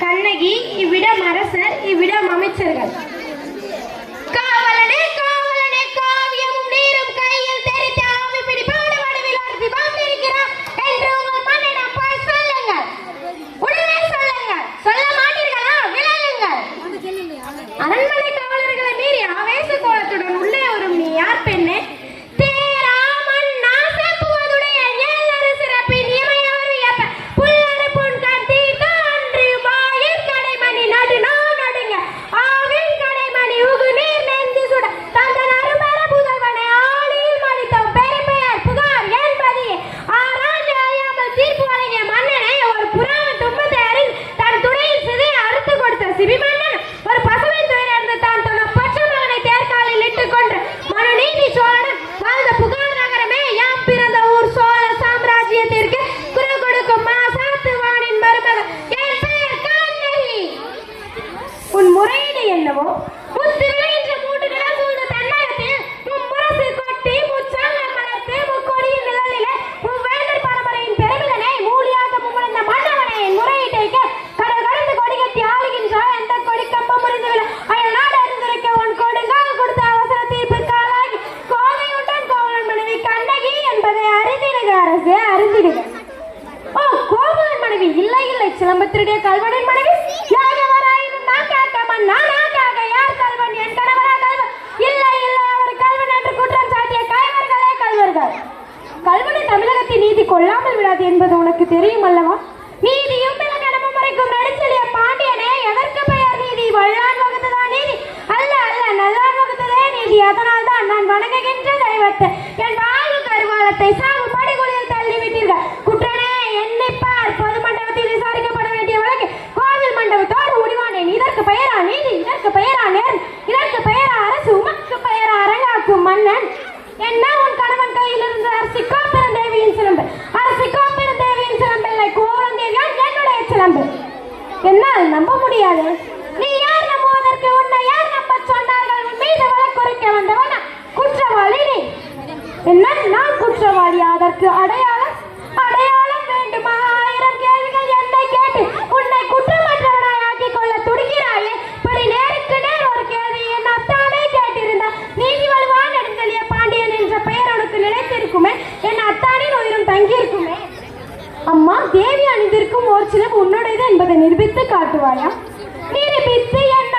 கண்ணகி, இவ்விடம் அரசர், இவ்விடம் அமைச்சர்கள். காவலனே காவலனே காவியமும் நீரும் கையில் தெரித்து ஆவி பிடிப்பாடு வடிவில் அறுதி பாம்பிருக்கிறார் என்று உங்கள் மன்னிடம் போய் சொல்லுங்கள். உடனே சொல்லுங்கள். சொல்ல மாட்டீர்களா? விலகுங்கள். அரண்மனை காவலர்களை மீறி ஆவேச கோலத்துடன் உள்ளே வரும் நீ யார் பெண்ணே? சிலம்பத்தினுடைய கல்வனின் மனைவி யாகவராயினும் நான் கேட்க மன்னானாக யார் கல்வன்? என் கணவரா கல்வன்? இல்லை இல்லை, அவர் கல்வன் என்று குற்றம் சாட்டிய கைவர்களே கல்வர்கள். கல்வனை தமிழகத்தின் நீதி கொள்ளாமல் விடாது என்பது உனக்கு தெரியும் அல்லவா? நீதியும் இலக்கணமும் மறைக்கும் நெடுஞ்செழிய பாண்டியனே, எதற்கு பெயர் நீதி? வல்லான் வகுத்ததா நீதி? அல்ல அல்ல, நல்லான் வகுத்ததே நீதி. அதனால் தான் நான் வணங்குகின்ற தெய்வத்தை என் வாழ்வு கருவாலத்தை சாவு படுகொலியில் தள்ளிவிட்டீர்கள். குற்றனே எண்ணிப்பார். பொது மண்டபத்தில் விசாரிக்கப்பட வேண்டிய வழக்கு கோவில் மண்டபத்தோடு முடிவானேன். இதற்கு பெயரா நீதி? இதற்கு பெயரா நேர்? இதற்கு பெயரா அரசு? உமக்கு பெயரா அரங்காக்கும் மன்னன்? என்ன உன் கணவன் கையில் இருந்து அரசிக்கோ பெருந்தேவியின் சிலம்பு? அரசிக்கோ பெருந்தேவியின் சிலம்பில்லை, கோவலந்தேவியான் என்னுடைய சிலம்பு. என்னால் நம்ப முடியாது. நீ யார் நம்புவதற்கு? உன்னை யார் நம்ப சொன்னார்கள்? உன் மீது வழக்குரைக்க வந்தவன் குற்றவாளி நீ. என்ன நான் குற்றவாளி? அதற்கு அடையாளம் அடையாளம் வேண்டுமா? ஆயிரம் கேள்விகள் என்னை கேட்டு உன்னை குற்றமற்றவனாய் ஆக்கிக் கொள்ள துடிக்கிறாயே. இப்படி நேருக்கு நேர் ஒரு கேள்வி என் அத்தானே கேட்டிருந்தா நீதி வலுவான் நெடுஞ்செழிய பாண்டியன் என்ற பெயர் உனக்கு நினைத்திருக்குமே, என் அத்தானின் உயிரும் தங்கியிருக்குமே. அம்மா, தேவி அணிந்திருக்கும் ஒரு சிலம் உன்னுடையது என்பதை நிரூபித்து காட்டுவாயா? நிரூபித்து என்ன